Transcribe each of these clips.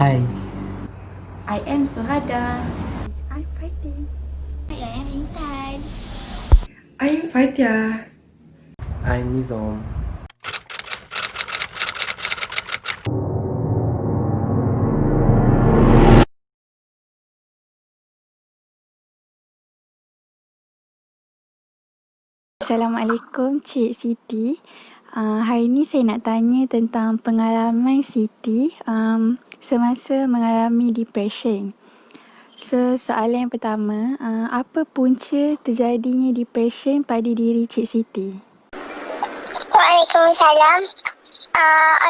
Hi, I am Suhada. I'm fighting. I am Intan. I'm Fatia. I'm Nizam. Assalamualaikum Cik Siti. Hari ini saya nak tanya tentang pengalaman Siti semasa mengalami depression. So, soalan yang pertama, apa punca terjadinya depression pada diri Cik Siti? Waalaikumsalam.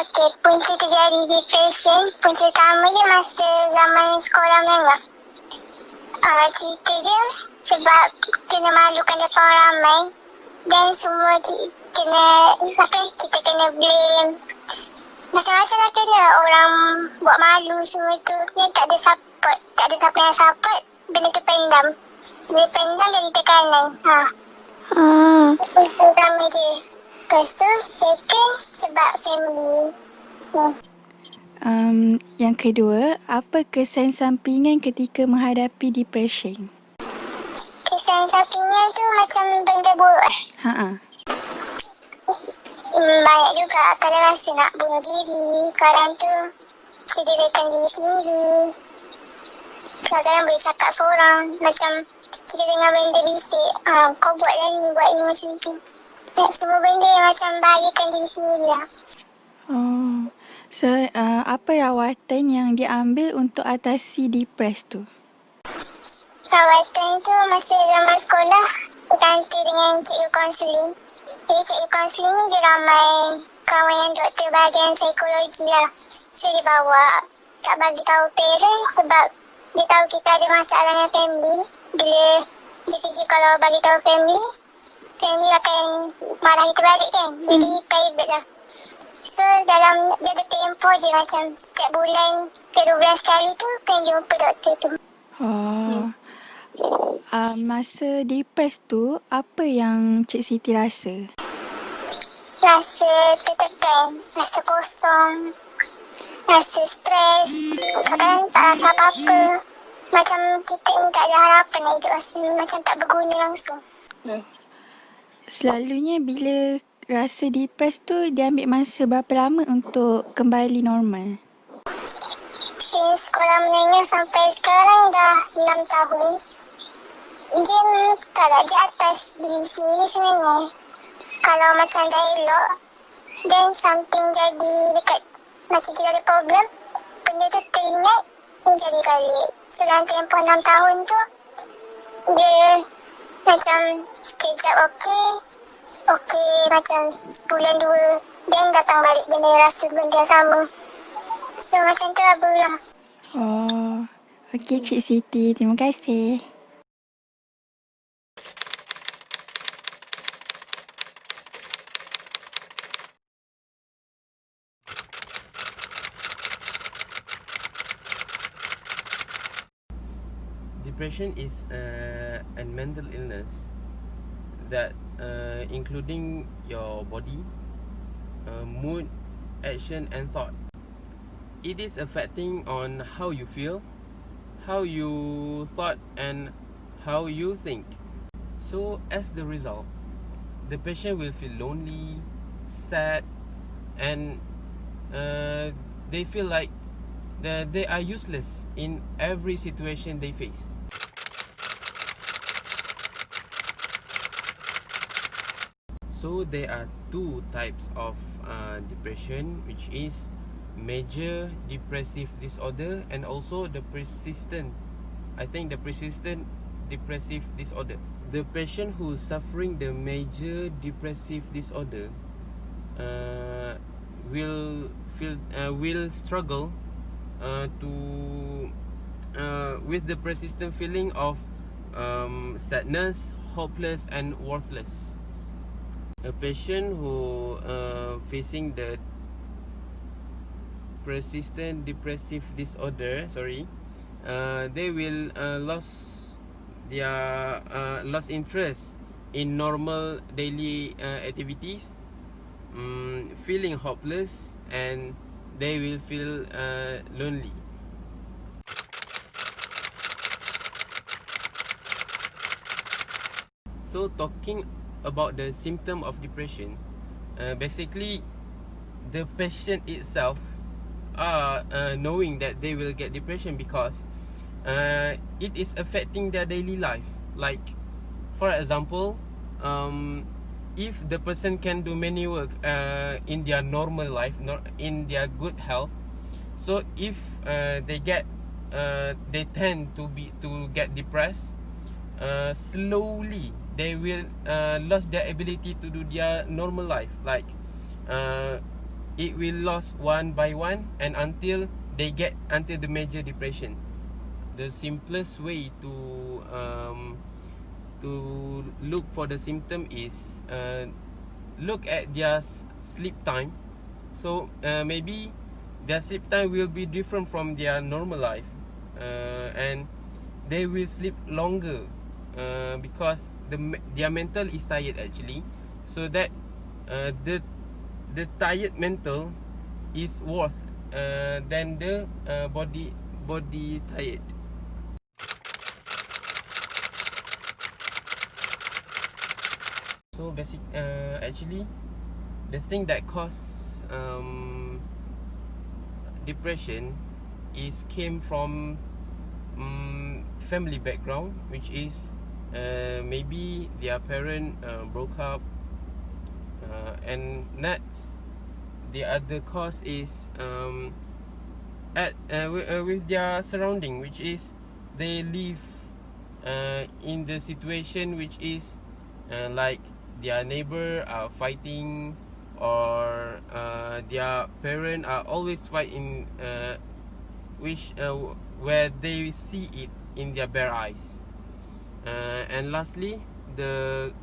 Okey, punca terjadi depression, punca utamanya masa zaman sekolah menengah. Cerita je sebab kena malukan depan orang ramai dan semua kita kena blame. Macam-macam lah kena orang buat malu semua tu. Ni tak ada support, tak ada siapa yang support, benda tu pendam. Bila pendam jadi tekanan. Utama je. Lepas tu, second sebab family. Yang kedua, apa kesan sampingan ketika menghadapi depression? Kesan sampingan tu macam benda buruk. Banyak juga kadang rasa nak bunuh diri. Kadang tu cederakan diri sendiri. Kadang-kadang boleh cakap seorang. Macam kita dengar benda bisik. Kau buat ni, buat ni macam tu. Semua benda yang macam bahayakan diri sendiri lah. So, apa rawatan yang diambil untuk atasi depres tu? Rawatan tu masa zaman sekolah berganti dengan cikgu kaunseling. Jadi cikgu kaunseling ni dia ramai kawan yang doktor bahagian psikologi lah. So dia bawa, tak bagi tahu parent sebab dia tahu kita ada masalah dengan family. Bila dia fikir kalau bagi tahu family akan marah kita balik kan. Jadi private lah. So dalam dia ada tempoh je macam setiap bulan ke 2 bulan sekali tu kena jumpa doktor tu. Masa depres tu, apa yang Cik Siti rasa? Rasa tertekan, rasa kosong, rasa stres, kadang tak rasa apa-apa. Macam kita ni tak ada harapan nak hidup, rasa macam tak berguna langsung. Selalunya bila rasa depres tu, dia ambil masa berapa lama untuk kembali normal? Since sekolah menengah sampai sekarang dah 6 tahun. Dia tak ada di atas diri sendiri sebenarnya. Kalau macam dah elok, then something jadi dekat macam kita ada problem, benda tu teringat, jadi balik. So dalam tempoh 6 tahun tu, dia macam sekejap okey macam sebulan 2, then datang balik benda rasa benda yang sama. So macam tu lah berulang. Okey Cik Siti, terima kasih. Depression is a mental illness that including your body, mood, action and thought. It is affecting on how you feel, how you thought and how you think. So as the result, the patient will feel lonely, sad and they feel like they are useless in every situation they face. So there are two types of depression, which is major depressive disorder and also the persistent depressive disorder. The patient who is suffering the major depressive disorder will struggle with the persistent feeling of sadness, hopeless and worthless. A patient who facing the persistent depressive disorder, they will lost interest in normal daily activities, feeling hopeless, and they will feel lonely. So talking about the symptom of depression, basically the patient itself are knowing that they will get depression because it is affecting their daily life. Like, for example, if the person can do many work in their normal life, not in their good health, so if they tend to get depressed, slowly they will lose their ability to do their normal life. Like, it will lose one by one, and until the major depression. The simplest way to look for the symptom is look at their sleep time. So maybe their sleep time will be different from their normal life, and they will sleep longer because their mental is tired actually. So that the tired mental is worth than the body tired. So actually, the thing that cause depression came from family background, which is maybe their parent broke up, and next the other cause is with their surrounding, which is they live in the situation which is like their neighbor are fighting, or their parent are always fighting, which where they see it in their bare eyes. And lastly,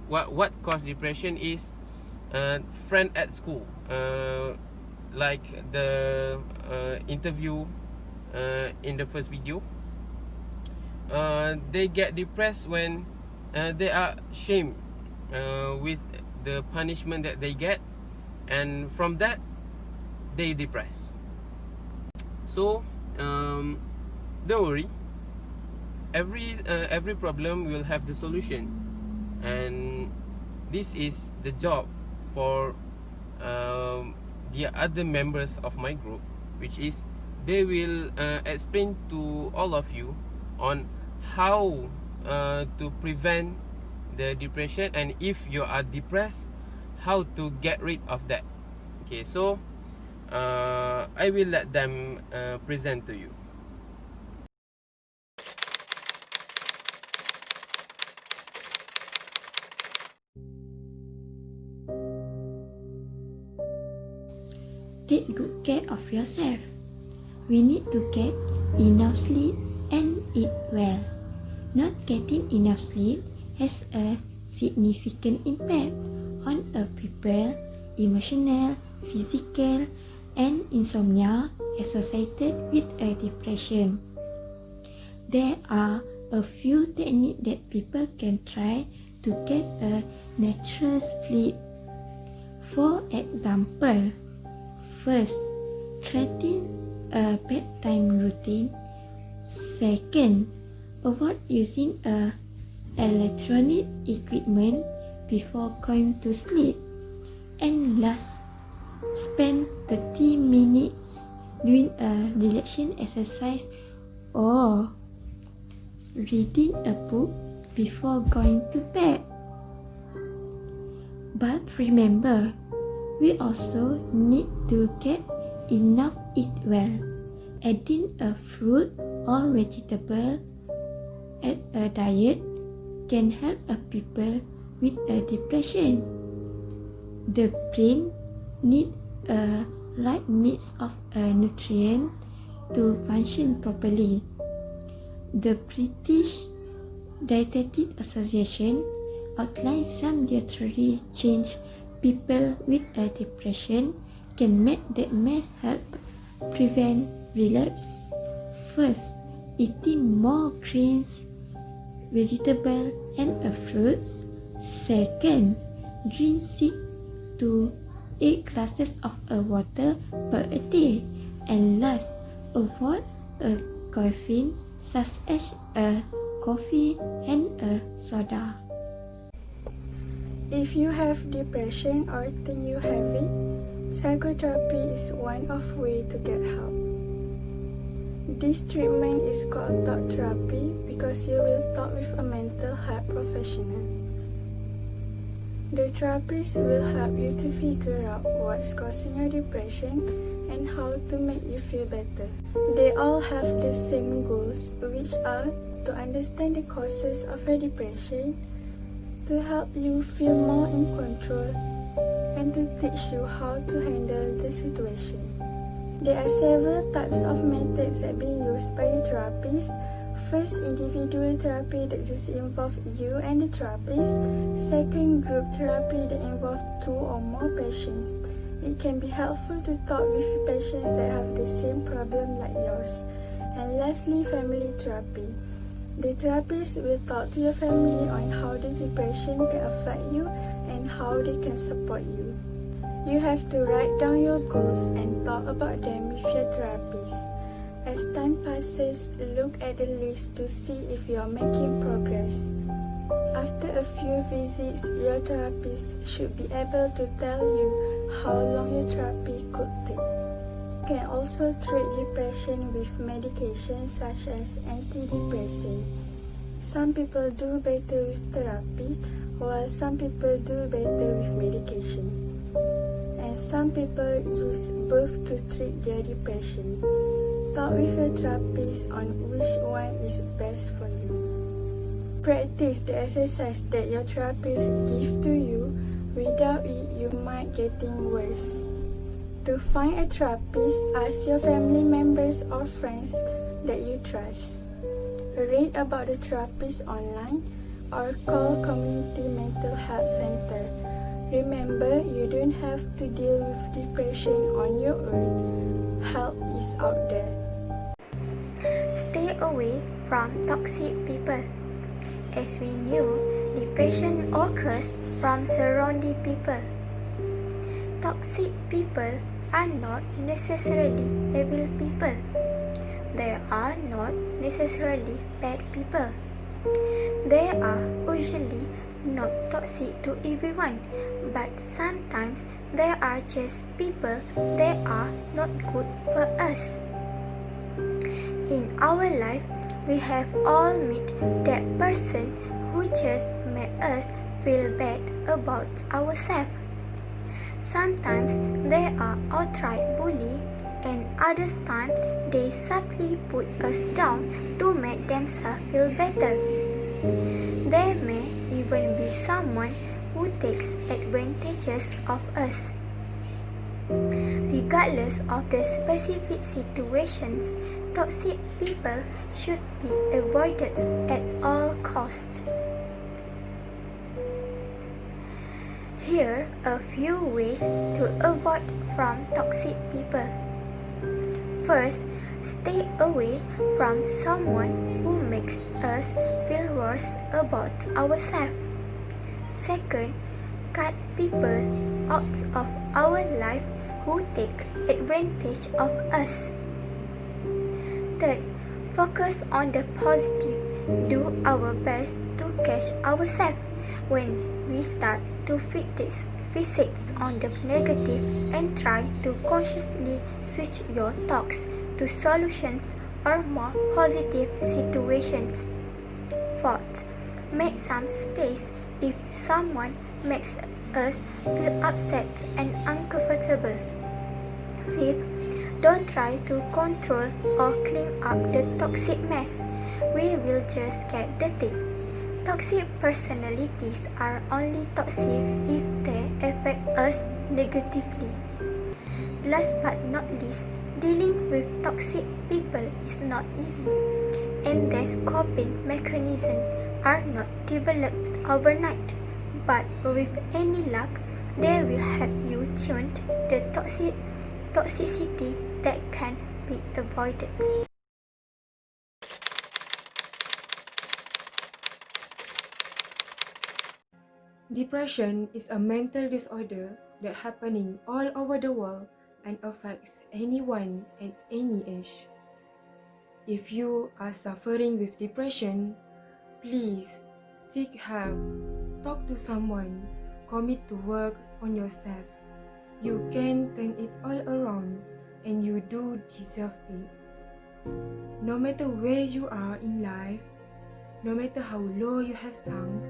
what cause depression is friend at school, like the interview in the first video. They get depressed when they are shamed with the punishment that they get, and from that they depress. So don't worry, every problem will have the solution, and this is the job for the other members of my group, which is they will explain to all of you on how to prevent the depression, and if you are depressed, how to get rid of that. Okay, so I will let them present to you. Take good care of yourself. We need to get enough sleep and eat well. Not getting enough sleep has a significant impact on a people's emotional, physical, and insomnia associated with a depression. There are a few techniques that people can try to get a natural sleep. For example, first, creating a bedtime routine. Second, avoid using electronic equipment before going to sleep. And last, spend 30 minutes doing a relaxation exercise or reading a book before going to bed. But remember, we also need to get enough eat well. Adding a fruit or vegetable at a diet can help a people with a depression. The brain needs a right mix of nutrients to function properly. The British Dietetic Association outlines some dietary change people with a depression can make that may help prevent relapse. First, eating more greens, vegetables, and fruits. Second, drink 6 to 8 glasses of water per day. And last, avoid caffeine such as coffee and soda. If you have depression or think you have it, psychotherapy is one of way to get help. This treatment is called talk therapy because you will talk with a mental health professional. The therapist will help you to figure out what's causing your depression and how to make you feel better. They all have the same goals, which are to understand the causes of your depression, to help you feel more in control, and to teach you how to handle the situation. There are several types of methods that being used by the therapist. First, individual therapy that just involves you and the therapist. Second, group therapy that involves 2 or more patients. It can be helpful to talk with patients that have the same problem like yours. And lastly, family therapy. The therapist will talk to your family on how the depression can affect you and how they can support you. You have to write down your goals and talk about them with your therapist. As time passes, look at the list to see if you are making progress. After a few visits, your therapist should be able to tell you how long your therapy could take. You can also treat depression with medication such as antidepressant. Some people do better with therapy, while some people do better with medication. And some people use both to treat their depression. Talk with your therapist on which one is best for you. Practice the exercise that your therapist gives to you. Without it, you might getting worse. To find a therapist, ask your family members or friends that you trust. Read about the therapist online or call community mental health center. Remember, you don't have to deal with depression on your own. Help is out there. Stay away from toxic people. As we knew, depression occurs from surrounding people. Toxic people are not necessarily evil people. They are not necessarily bad people. They are usually not toxic to everyone, but sometimes there are just people that are not good for us. In our life, we have all met that person who just made us feel bad about ourselves. Sometimes they are outright bully, and other times they subtly put us down to make themselves feel better. There may even be someone who takes advantages of us. Regardless of the specific situations, toxic people should be avoided at all costs. Here are a few ways to avoid from toxic people. First, stay away from someone who makes us feel worse about ourselves. Second, cut people out of our life who take advantage of us. Third, focus on the positive. Do our best to catch ourselves when we start to fixate on the negative and try to consciously switch your thoughts to solutions or more positive situations. Fourth, make some space if someone makes us feel upset and uncomfortable. Fifth, don't try to control or clean up the toxic mess. We will just get dirty. Toxic personalities are only toxic if they affect us negatively. Last but not least, dealing with toxic people is not easy, and their coping mechanisms are not developed overnight. But with any luck, they will help you tune the toxicity that can be avoided. Depression is a mental disorder that happening all over the world and affects anyone at any age. If you are suffering with depression, please seek help, talk to someone, commit to work on yourself, you can turn it all around, and you do deserve it. No matter where you are in life, no matter how low you have sunk,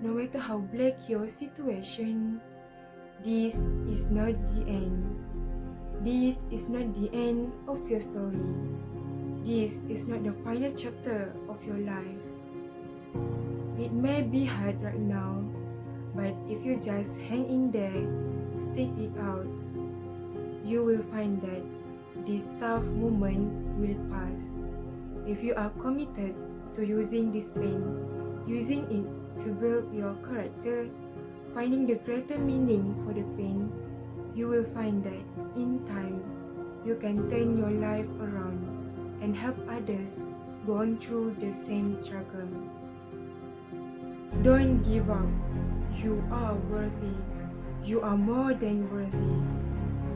no matter how black your situation, this is not the end. This is not the end of your story. This is not the final chapter of your life. It may be hard right now, but if you just hang in there, stick it out, you will find that this tough moment will pass. If you are committed to using this pain, using it to build your character, finding the greater meaning for the pain, you will find that in time, you can turn your life around and help others going through the same struggle. Don't give up. You are worthy. You are more than worthy.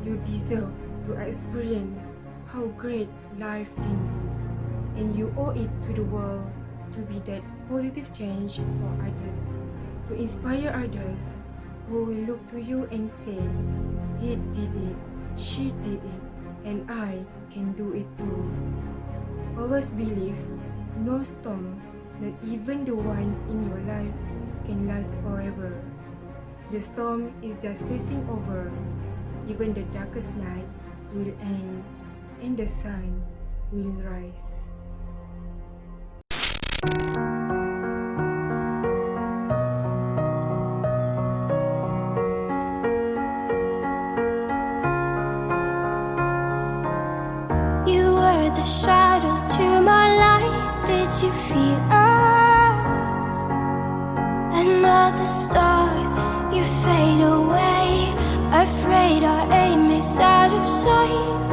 You deserve to experience how great life can be, and you owe it to the world to be that positive change for others, to inspire others who will look to you and say, he did it, she did it, and I can do it too. Always believe no storm, not even the one in your life, can last forever. The storm is just passing over. Even the darkest night will end, and the sun will rise. You were the shadow to my light. Did you feel us? Another star, you fade away. Afraid our aim is out of sight.